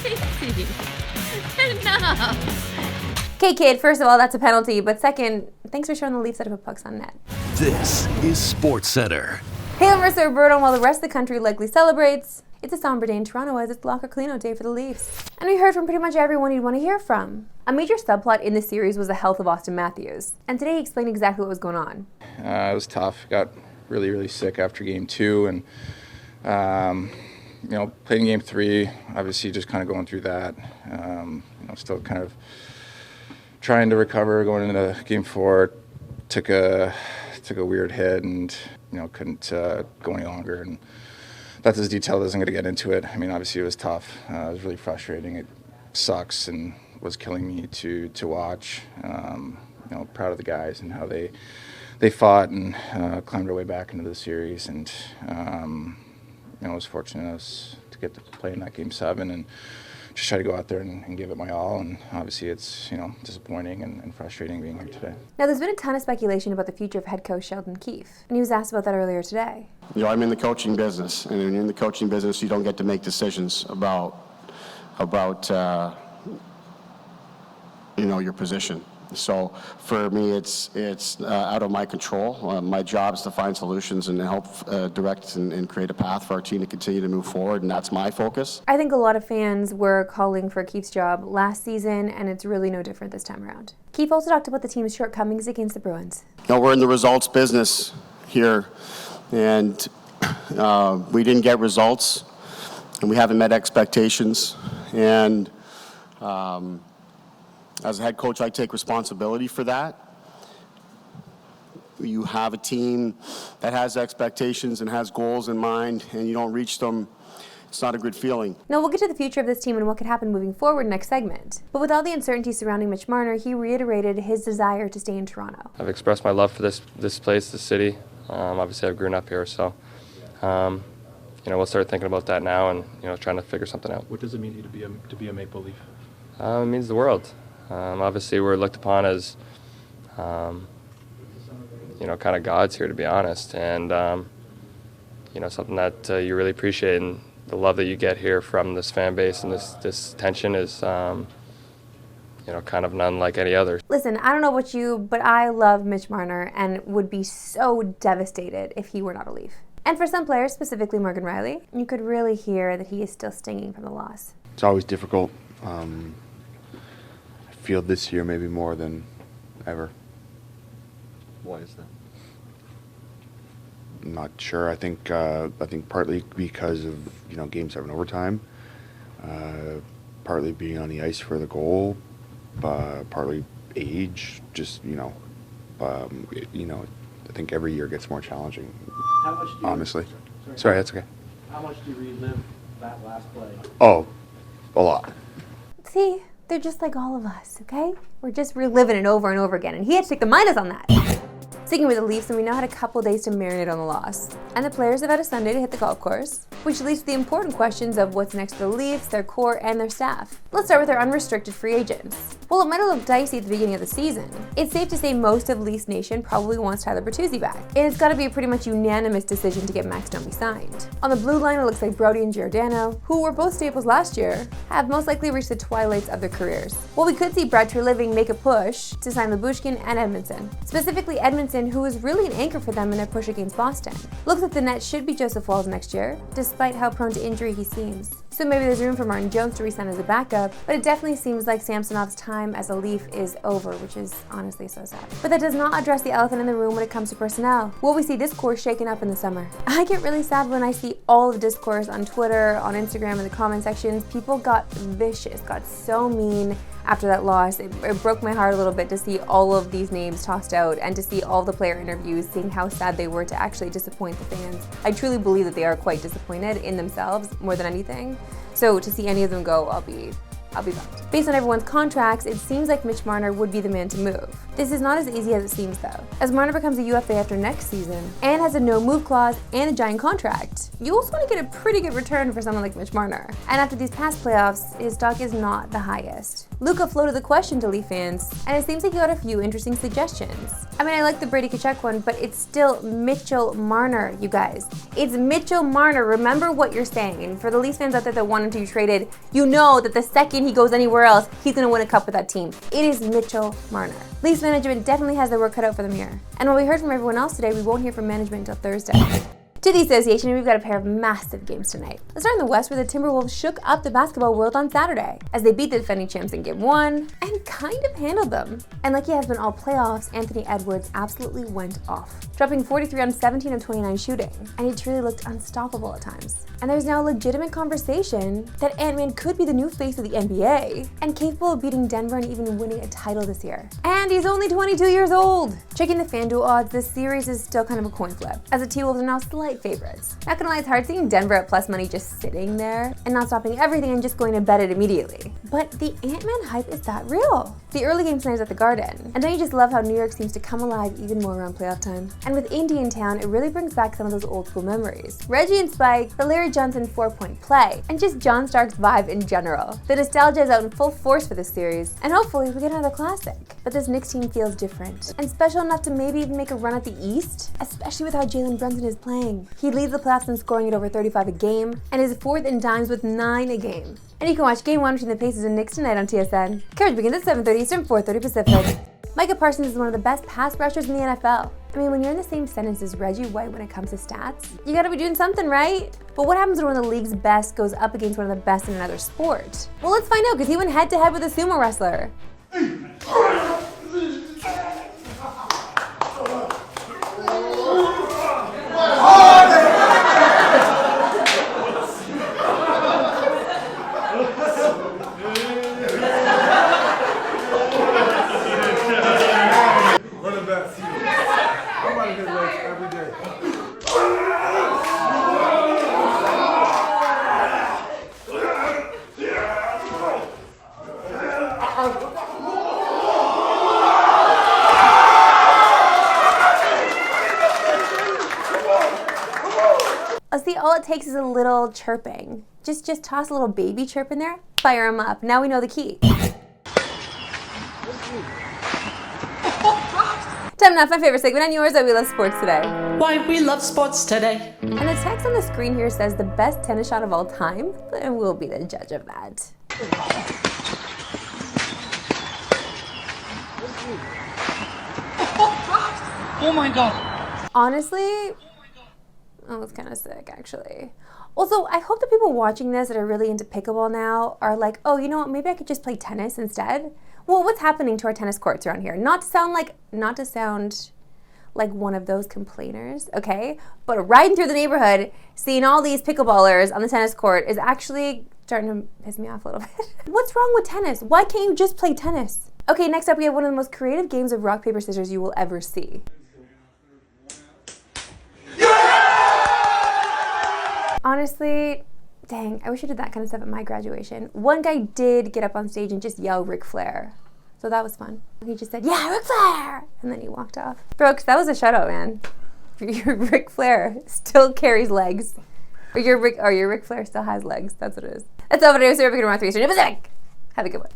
Casey, enough. Okay, kid, first of all, that's a penalty. But second, thanks for showing the Leafs how to put pucks on net. This is SportsCenter. Hey, I'm Marissa Roberto, and while the rest of the country likely celebrates, it's a somber day in Toronto as it's locker clean-out day for the Leafs. And we heard from pretty much everyone you'd want to hear from. A major subplot in this series was the health of Austin Matthews. And today he explained exactly what was going on. It was tough. Got really, really sick after game 2. And, playing game 3, obviously just kind of going through that. Still kind of trying to recover going into game 4. Took a weird hit and, couldn't go any longer. And that's as detailed as I'm going to get into it. I mean, obviously it was tough. It was really frustrating. It sucks and was killing me to watch. Proud of the guys and how they fought and climbed their way back into the series. And, I was fortunate to get to play in that game 7 and just try to go out there and give it my all. And obviously it's, disappointing and frustrating being here today. Now, there's been a ton of speculation about the future of head coach Sheldon Keefe, and he was asked about that earlier today. I'm in the coaching business, and when you're in the coaching business, you don't get to make decisions about your position. So for me, it's out of my control. My job is to find solutions and help direct and create a path for our team to continue to move forward, and that's my focus. I think a lot of fans were calling for Keefe's job last season, and it's really no different this time around. Keefe also talked about the team's shortcomings against the Bruins. We're in the results business here, and we didn't get results, and we haven't met expectations, and as a head coach, I take responsibility for that. You have a team that has expectations and has goals in mind, and you don't reach them, it's not a good feeling. Now, we'll get to the future of this team and what could happen moving forward next segment. But with all the uncertainty surrounding Mitch Marner, he reiterated his desire to stay in Toronto. I've expressed my love for this place, this city. Obviously, I've grown up here, so we'll start thinking about that now and trying to figure something out. What does it mean to be a Maple Leaf? It means the world. Obviously, we're looked upon as, kind of gods here, to be honest, and something that you really appreciate, and the love that you get here from this fan base and this attention is, kind of none like any other. Listen, I don't know about you, but I love Mitch Marner and would be so devastated if he were not a Leaf. And for some players, specifically Morgan Riley, you could really hear that he is still stinging from the loss. It's always difficult. I feel this year maybe more than ever. Why is that? I'm not sure. I think partly because of Game 7 overtime, partly being on the ice for the goal, partly age. Just I think every year gets more challenging. How much do you, honestly. Sorry, that's okay. How much do you relive that last play? Oh, a lot. See, they're just like all of us, okay? We're just reliving it over and over again, and he had to take the minus on that. Sticking with the Leafs, and we now had a couple days to marinate on the loss. And the players have had a Sunday to hit the golf course, which leads to the important questions of what's next for the Leafs, their core, and their staff. Let's start with their unrestricted free agents. While it might have looked dicey at the beginning of the season, it's safe to say most of Leafs Nation probably wants Tyler Bertuzzi back. And it's got to be a pretty much unanimous decision to get Max Domi signed. On the blue line, it looks like Brody and Giordano, who were both staples last year, have most likely reached the twilights of their careers. While we could see Brad Treliving make a push to sign Lyubushkin and Edmondson. Specifically Edmondson, who was really an anchor for them in their push against Boston. Looks like the net should be Joseph Walls next year, despite how prone to injury he seems. So maybe there's room for Martin Jones to re-sign as a backup, but it definitely seems like Samsonov's time as a Leaf is over, which is honestly so sad. But that does not address the elephant in the room when it comes to personnel. Will we see this core shaken up in the summer? I get really sad when I see all of the discourse on Twitter, on Instagram, in the comment sections. People got vicious, got so mean after that loss. It broke my heart a little bit to see all of these names tossed out and to see all the player interviews, seeing how sad they were to actually disappoint the fans. I truly believe that they are quite disappointed in themselves more than anything. So to see any of them go, I'll be bummed. Based on everyone's contracts, it seems like Mitch Marner would be the man to move. This is not as easy as it seems though. As Marner becomes a UFA after next season and has a no-move clause and a giant contract, you also want to get a pretty good return for someone like Mitch Marner. And after these past playoffs, his stock is not the highest. Luca floated the question to Leaf fans, and it seems like he got a few interesting suggestions. I mean, I like the Brady Tkachuk one, but it's still Mitchell Marner, you guys. It's Mitchell Marner. Remember what you're saying. And for the Leafs fans out there that wanted to be traded, you know that the second he goes anywhere else, he's going to win a cup with that team. It is Mitchell Marner. Leafs management definitely has their work cut out for them here. And while we heard from everyone else today, we won't hear from management until Thursday. To the association, we've got a pair of massive games tonight. Let's start in the West, where the Timberwolves shook up the basketball world on Saturday as they beat the defending champs in Game 1 and kind of handled them. And like he has been all playoffs, Anthony Edwards absolutely went off, dropping 43 on 17 of 29 shooting, and he truly looked unstoppable at times. And there's now a legitimate conversation that Ant-Man could be the new face of the NBA and capable of beating Denver and even winning a title this year. And he's only 22 years old! Checking the FanDuel odds, this series is still kind of a coin flip, as the T-Wolves are now slight favorites. Not gonna lie, it's hard seeing Denver at plus money just sitting there and not stopping everything and just going to bet it immediately. But the Ant-Man hype is that real? The early game tonight is at the Garden, and don't you just love how New York seems to come alive even more around playoff time? And with Indy in town, it really brings back some of those old school memories. Reggie and Spike, the Larry Johnson 4-point play, and just John Stark's vibe in general. The nostalgia is out in full force for this series, and hopefully we get another classic. But this Knicks team feels different, and special enough to maybe even make a run at the East, especially with how Jalen Brunson is playing. He leads the playoffs in scoring at over 35 a game, and is fourth in dimes with 9 a game. And you can watch Game 1 between the Pacers and Knicks tonight on TSN. Coverage begins at 7:30 Eastern, 4:30 Pacific. Micah Parsons is one of the best pass rushers in the NFL. I mean, when you're in the same sentence as Reggie White when it comes to stats, you gotta be doing something, right? But what happens when one of the league's best goes up against one of the best in another sport? Well, let's find out, because he went head-to-head with a sumo wrestler. See, all it takes is a little chirping. Just toss a little baby chirp in there, fire him up. Now we know the key. Time now for my favorite segment on yours, that we love sports today. Why we love sports today. And the text on the screen here says the best tennis shot of all time, and we'll be the judge of that. Oh my god. Honestly, oh, it's kind of sick, actually. Also, I hope the people watching this that are really into pickleball now are like, oh, you know what, maybe I could just play tennis instead. Well, what's happening to our tennis courts around here? Not to sound like one of those complainers, okay? But riding through the neighborhood, seeing all these pickleballers on the tennis court is actually starting to piss me off a little bit. What's wrong with tennis? Why can't you just play tennis? Okay, next up we have one of the most creative games of rock, paper, scissors you will ever see. Honestly, dang, I wish I did that kind of stuff at my graduation. One guy did get up on stage and just yell Ric Flair. So that was fun. He just said, yeah, Ric Flair! And then he walked off. Brooks, that was a shutout, man. Your Ric Flair still carries legs. Or your Ric Flair still has legs. That's what it is. That's all for today. So we're going to run 3 Eastern Pacific. Have a good one.